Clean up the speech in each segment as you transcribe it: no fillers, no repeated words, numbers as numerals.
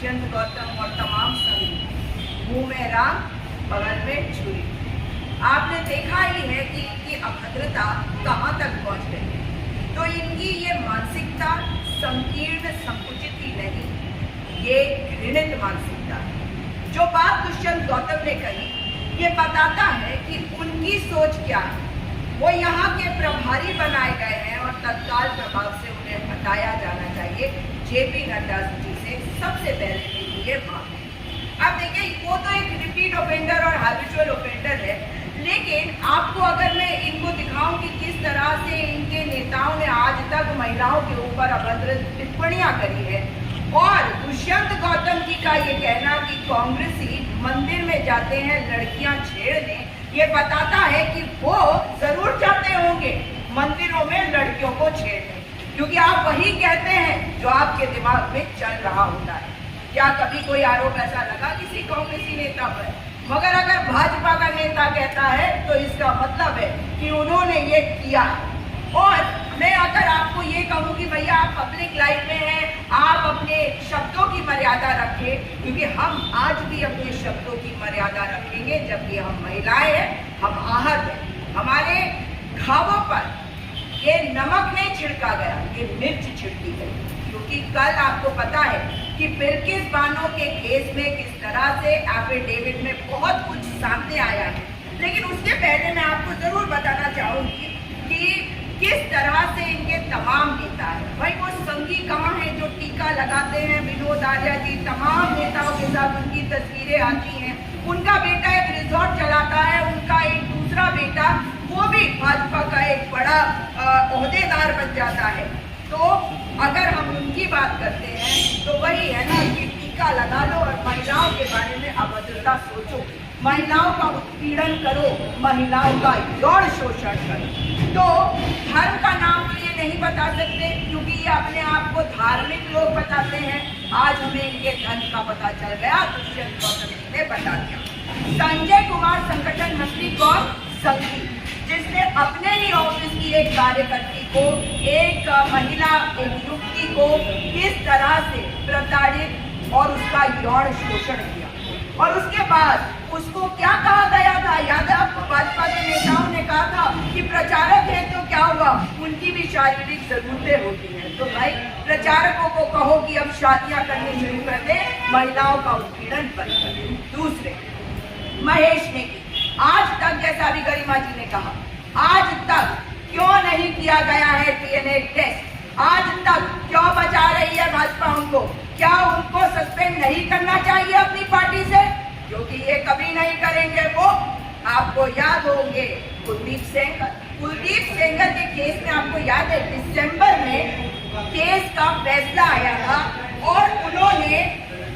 दुष्यंत गौतम और तमाम संगी मुंह में राम बगल में छुरी। आपने देखा ही है कि इनकी अभद्रता कहाँ तक पहुँच गई है। तो इनकी ये मानसिकता संकीर्ण संकुचित ही नहीं, ये घृणित मानसिकता है। जो बात दुष्यंत गौतम ने कही ये बताता है कि उनकी सोच क्या है। वो यहाँ के प्रभारी बनाए गए हैं और तत्काल प्रभाव से उन्हें हटाया जाना चाहिए। जेपी नड्डा जी से सबसे पहले मेरी ये मांग है। अब देखिए, वो तो एक रिपीट ऑफेंडर और हैबिचुअल ऑफेंडर है, लेकिन आपको अगर मैं इनको दिखाऊं कि किस तरह से इनके नेताओं ने आज तक महिलाओं के ऊपर अभद्र टिप्पणियां करी है, और दुष्यंत गौतम जी का ये कहना कि कांग्रेसी मंदिर में जाते हैं लड़कियां छेड़ने, ये बताता है कि वो जरूर चाहते होंगे मंदिरों में लड़कियों को छेड़ने, क्योंकि आप वही कहते हैं जो आपके दिमाग में चल रहा होता है। क्या कभी कोई आरोप ऐसा लगा किसी कांग्रेसी नेता पर? मगर अगर भाजपा का नेता कहता है तो इसका मतलब है कि उन्होंने ये किया। और मैं अगर आपको ये कहूँ कि भैया आप पब्लिक लाइफ में हैं, आप अपने शब्दों की मर्यादा रखें, क्योंकि हम आज भी अपने शब्दों की मर्यादा रखेंगे। जबकि हम महिलाएं हैं, हम आहत हैं, हमारे घावों पर ये नमक नहीं छिड़का गया, ये मिर्च छिड़की गई। क्योंकि कल आपको पता है कि बिल्किस बानो के केस में किस तरह से एफिडेविट में बहुत कुछ सामने आया है, लेकिन उसके पहले मैं आपको जरूर बताना चाहूंगी कि किस तरह से इनके तमाम नेता है। भाई वो संगी कहाँ है जो टीका लगाते हैं? विनोद आर्या जी, तमाम नेताओं के साथ उनकी तस्वीरें आती हैं। उनका बेटा एक रिजॉर्ट चलाता है, उनका एक दूसरा बेटा वो भी भाजपा का एक बड़ा ओहदेदार बन जाता है। तो अगर हम उनकी बात करते हैं तो वही है ना कि टीका लगा लो और महिलाओं के बारे में अभद्रता सोचो, महिलाओं का उत्पीड़न करो, महिलाओं का यौन शोषण करो। तो धर्म का नाम तो ये नहीं बता सकते, क्योंकि ये अपने आप को धार्मिक लोग बताते हैं। आज हमें इनके धर्म का पता चल गया, दुष्यंत गौतम जी ने बता दिया। संजय कुमार संगठन मंत्री कौन? संघी, जिसने अपने ही ऑफिस की एक कार्यकर्ती को, एक महिला, एक युवती को किस तरह से प्रताड़ित और उसका यौन शोषण किया। और उसके बाद उसको क्या कहा गया था? याद है आपको? भाजपा के नेताओं ने कहा था कि प्रचारक है तो क्या हुआ, उनकी भी शारीरिक जरूरतें होती हैं। तो भाई प्रचारकों को कहो कि अब शादियां करनी शुरू कर दे, महिलाओं का उत्पीड़न बंद कर दे। दूसरे, महेश ने की आज तक, जैसा अभी गरिमा जी ने कहा, आज तक क्यों नहीं किया गया है डीएनए टेस्ट? आज तक क्यों बचा रही है भाजपा उनको? क्या उनको सस्पेंड नहीं करना चाहिए अपनी पार्टी से? क्योंकि ये कभी नहीं करेंगे। वो आपको याद होंगे कुलदीप सेंगर के केस में, आपको याद है दिसंबर में केस का फैसला आया था और उन्होंने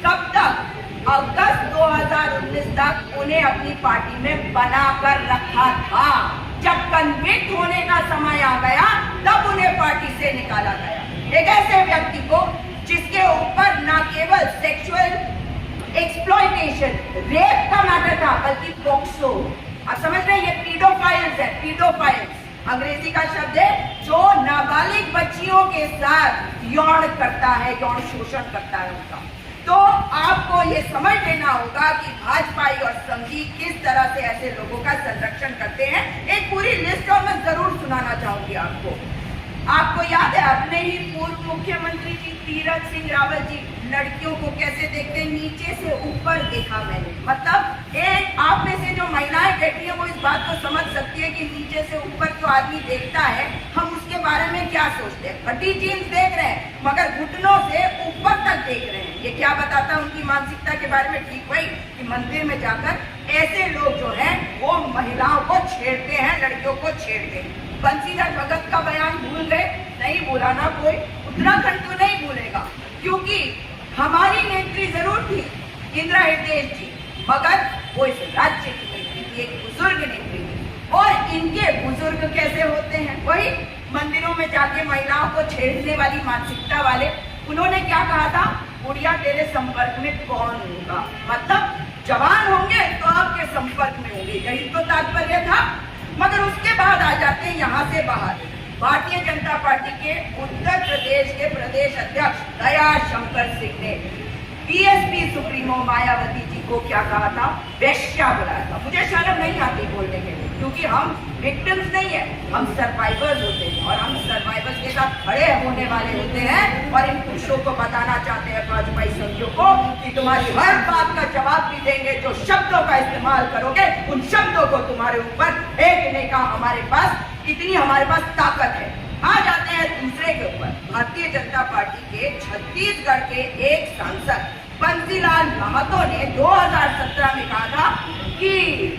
कब तक? अगस्त 2019 तक उन्हें अपनी पार्टी में बना कर रखा था। जब कन्विक्ट होने का समय आ गया तब उन्हें पार्टी से निकाला गया। एक ऐसे व्यक्ति को जिसके ऊपर न केवल सेक्सुअल एक्सप्लॉयटेशन, रेप का मैटर था, बल्कि पॉक्सो, आप समझ रहे हैं, ये पीडोफाइल्स है। पीडोफाइल्स अंग्रेजी का शब्द है जो नाबालिग बच्चियों के साथ यौन करता है, यौन शोषण करता है उनका। तो आपको ये समझ लेना होगा कि भाजपा और संघी किस तरह से ऐसे लोगों का संरक्षण करते हैं। एक पूरी लिस्ट और मैं जरूर सुनाना चाहूंगी आपको। आपको याद है अपने ही पूर्व मुख्यमंत्री जी तीरथ सिंह रावत जी लड़कियों को कैसे देखते हैं? नीचे से ऊपर देखा मैंने। मतलब एक आप में से जो महिलाएं बैठी है वो इस बात को समझ सकती है कि नीचे से ऊपर जो आदमी देखता है, हम उसके बारे में क्या सोचते हैं। फटी जीन्स देख रहे हैं मगर घुटनों से ऊपर तक देख रहे हैं। ये क्या बताता है उनकी मानसिकता के बारे में? ठीक वही कि मंदिर में जाकर ऐसे लोग जो है वो महिलाओं को छेड़ते हैं, लड़कियों को छेड़ते हैं। बंसीधर भगत का बयान भूल गए? नहीं भूला ना कोई, उत्तराखंड तो नहीं भूलेगा, क्योंकि हमारी नेत्री जरूर थी इंदिरा हृदय जी, मगर वो इस राज्य की नेत्री थी, एक बुजुर्ग नेत्री थी। और इनके बुजुर्ग कैसे होते हैं? वही मंदिरों में जाके महिलाओं को छेड़ने वाली मानसिकता वाले। उन्होंने क्या कहा था? गुड़िया तेरे संपर्क में कौन होगा? मतलब जवान होंगे तो आपके संपर्क में होंगे, यही तो तात्पर्य था। मगर उसके बाद आ जाते हैं यहाँ से बाहर। भारतीय जनता पार्टी के उत्तर प्रदेश के प्रदेश अध्यक्ष दया शंकर सिंह ने सुप्रीमो मायावती जी को क्या कहा था, वेश्या बुलाया था। मुझे शर्म नहीं आती बोलने के लिए, क्योंकि हम विक्टिम्स नहीं है, हम सर्वाइवर्स होते हैं और हम सर्वाइवर्स के साथ खड़े होने वाले होते हैं। और इन पुरुषों को बताना चाहते हैं, वाजपेयी संघियों को, कि तुम्हारी हर बात का जवाब भी देंगे। जो शब्दों का इस्तेमाल करोगे उन शब्दों को तुम्हारे ऊपर फेंकने का हमारे पास ताकत है। आ जाते हैं दूसरे के ऊपर। भारतीय जनता पार्टी के छत्तीसगढ़ के एक सांसद बंसीलाल महतो ने 2017 में कहा था कि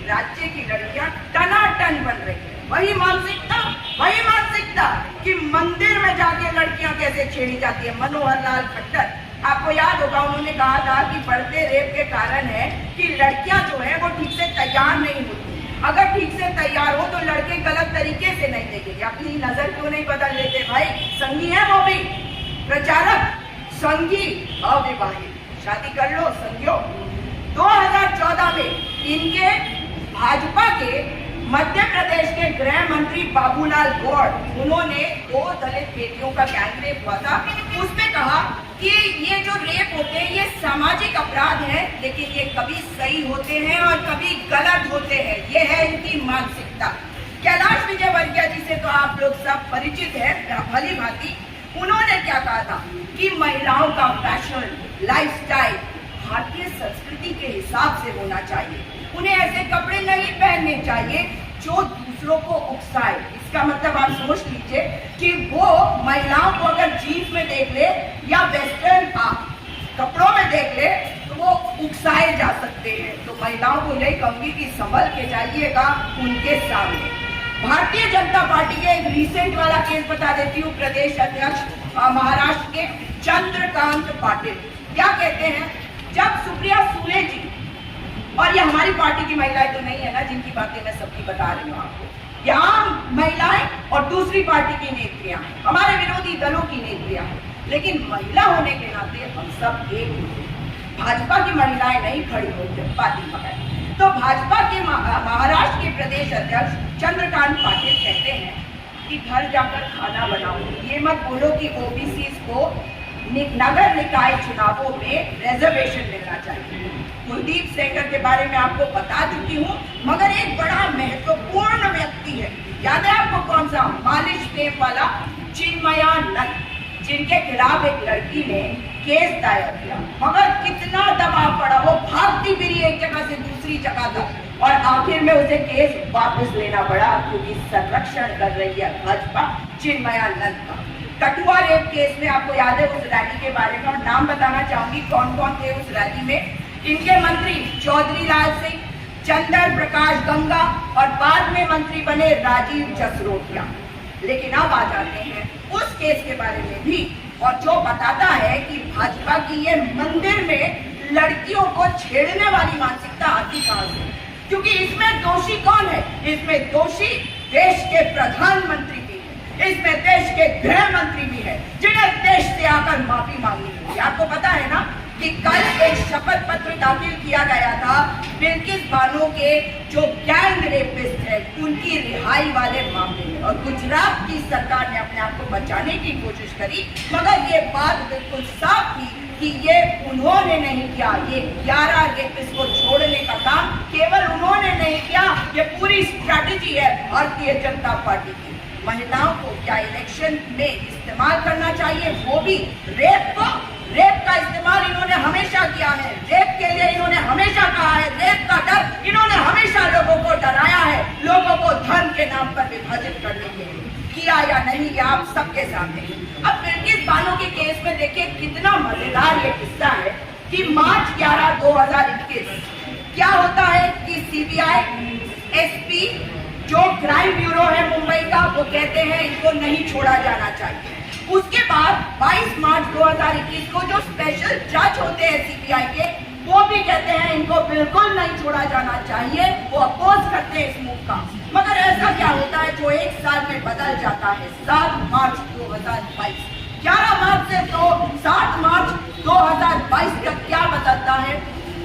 राज्य की लड़कियां टनाटन बन रही है। वही मानसिकता कि मंदिर में जाके लड़कियां कैसे छेड़ी जाती है। मनोहर लाल खट्टर, आपको याद होगा, उन्होंने कहा था कि बढ़ते रेप के कारण है कि लड़कियां जो है वो ठीक से तैयार नहीं होती। अगर ठीक से तैयार हो तो लड़के गलत तरीके से नहीं देखेंगे। अपनी नजर क्यों नहीं बदल लेते भाई? संगी है वो भी, प्रचारक, संगी, अविवाहित, शादी कर लो संगियों। 2014 में इनके भाजपा के मध्य प्रदेश के गृह मंत्री बाबूलाल गौड़, उन्होंने 2 दलित बेटियों का गैंग रेप हुआ था, उसमें कहा कि ये जो रेप होते हैं ये सामाजिक अपराध है, लेकिन ये कभी सही होते हैं और कभी गलत होते हैं। ये है इनकी मानसिकता। कैलाश विजयवर्गीय जी से तो आप लोग सब परिचित है भली भांति। उन्होंने क्या कहा था कि महिलाओं का फैशन, लाइफस्टाइल भारतीय संस्कृति के हिसाब से होना चाहिए। उन्हें ऐसे कपड़े नहीं पहनने चाहिए जो दूसरों को उकसाए। इसका मतलब आप सोच लीजिए कि वो महिलाओं को अगर जीन्स में देख ले या वेस्टर्न कपड़ों में देख ले तो वो उकसाए जा सकते हैं। तो महिलाओं को यही कहूंगी कि संभल के जाइएगा उनके सामने। भारतीय जनता पार्टी के एक रिसेंट वाला केस बता देती हूँ। प्रदेश अध्यक्ष महाराष्ट्र के चंद्रकांत पाटिल क्या कहते हैं, जब सुप्रिया सुले जी, और ये हमारी पार्टी की महिलाएं तो नहीं है ना जिनकी बातें मैं सबकी बता रही हूँ आपको, यहाँ महिलाएं और दूसरी पार्टी की नेत्रियां, हमारे विरोधी दलों की नेत्रियां, लेकिन महिला होने के नाते हम सब एक होते हैं। भाजपा की महिलाएं नहीं खड़ी होती पार्टी में। तो भाजपा के महाराष्ट्र के प्रदेश अध्यक्ष चंद्रकांत पाटिल कहते हैं कि घर जाकर खाना बनाओ, ये मत बोलो कि ओबीसी को नगर निकाय चुनावों में रिजर्वेशन मिलना चाहिए। कुलदीप सेंगर के बारे में आपको बता चुकी हूँ, मगर एक बड़ा महत्वपूर्ण व्यक्ति है, याद है आपको कौन सा? मालिश टेप वाला चिन्मया नंद, जिनके खिलाफ एक लड़की ने केस दायर किया, मगर कितना दबाव पड़ा, वो भागती फिरी एक जगह से दूसरी जगह तक और आखिर में उसे केस वापस लेना पड़ा क्योंकि संरक्षण कर रही है भाजपा चिन्मया नंद का। कठुआ रेप केस में आपको याद है उस रैली के बारे में, और नाम बताना चाहूंगी कौन कौन थे उस रैली में। इनके मंत्री चौधरी लाल सिंह, चंदर प्रकाश गंगा और बाद में मंत्री बने राजीव जसरोटिया। लेकिन अब आ जाते हैं उस केस के बारे में भी, और जो बताता है कि भाजपा की ये मंदिर में लड़कियों को छेड़ने वाली मानसिकता आती कहां से, क्योंकि इसमें दोषी कौन है? इसमें दोषी देश के प्रधानमंत्री भी है, इसमें देश के गृह मंत्री भी है, जिन्हें देश से आकर माफी मांगनी होगी। आपको पता है ना कि कल एक शपथ पत्र दाखिल किया गया था बिल्किस बानो के जो गैंग रेपिस्ट है उनकी रिहाई वाले मामले में, और गुजरात की सरकार ने अपने आप को बचाने की कोशिश करी, मगर ये बात बिल्कुल साफ थी कि ये उन्होंने नहीं किया। ये 11 रेपिस्ट को छोड़ने का काम केवल उन्होंने नहीं किया, ये पूरी स्ट्रैटेजी है भारतीय जनता पार्टी की। महिलाओं को क्या इलेक्शन में इस्तेमाल करना चाहिए, वो भी रेप का इस्तेमाल इन्होंने हमेशा किया है। रेप के लिए इन्होंने हमेशा कहा है, रेप का डर इन्होंने हमेशा लोगों को डराया है, लोगों को धर्म के नाम पर विभाजित करने के लिए। किया या नहीं ये आप सबके सामने। अब बिल्किस बानो के केस में देखिए कितना मजेदार ये किस्सा है कि मार्च 11, 2021 क्या होता है कि सीबीआई एसपी जो क्राइम ब्यूरो है मुंबई का, वो कहते हैं इनको नहीं छोड़ा जाना चाहिए। उसके बाद 22 मार्च 2021 को जो स्पेशल जज होते हैं सीबीआई के, वो भी कहते हैं इनको बिल्कुल नहीं छोड़ा जाना चाहिए, वो अपोज करते हैं इस मूव का। मगर ऐसा क्या होता है जो एक साल में बदल जाता है? 7 मार्च 2022, 11 मार्च से तो 7 मार्च 2022 तक क्या बदलता है?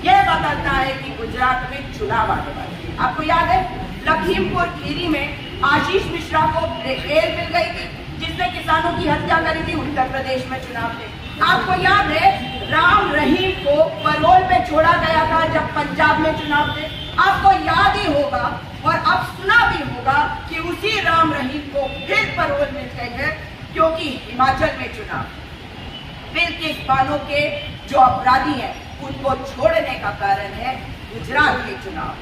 ये बदलता है कि गुजरात में चुनाव आने वाले। आपको याद है लखीमपुर खीरी में आशीष मिश्रा को बेल मिल गई थी, जिसने किसानों की हत्या करी थी उत्तर प्रदेश में चुनाव में। आपको याद है राम रहीम को पैरोल पे पंजाब में चुनाव थे। आपको याद ही होगा और अब सुना भी होगा कि उसी राम रहीम को फिर पैरोल मिल गई है, क्योंकि हिमाचल में चुनाव। फिर किसानों के जो अपराधी हैं उनको छोड़ने का कारण है गुजरात के चुनाव।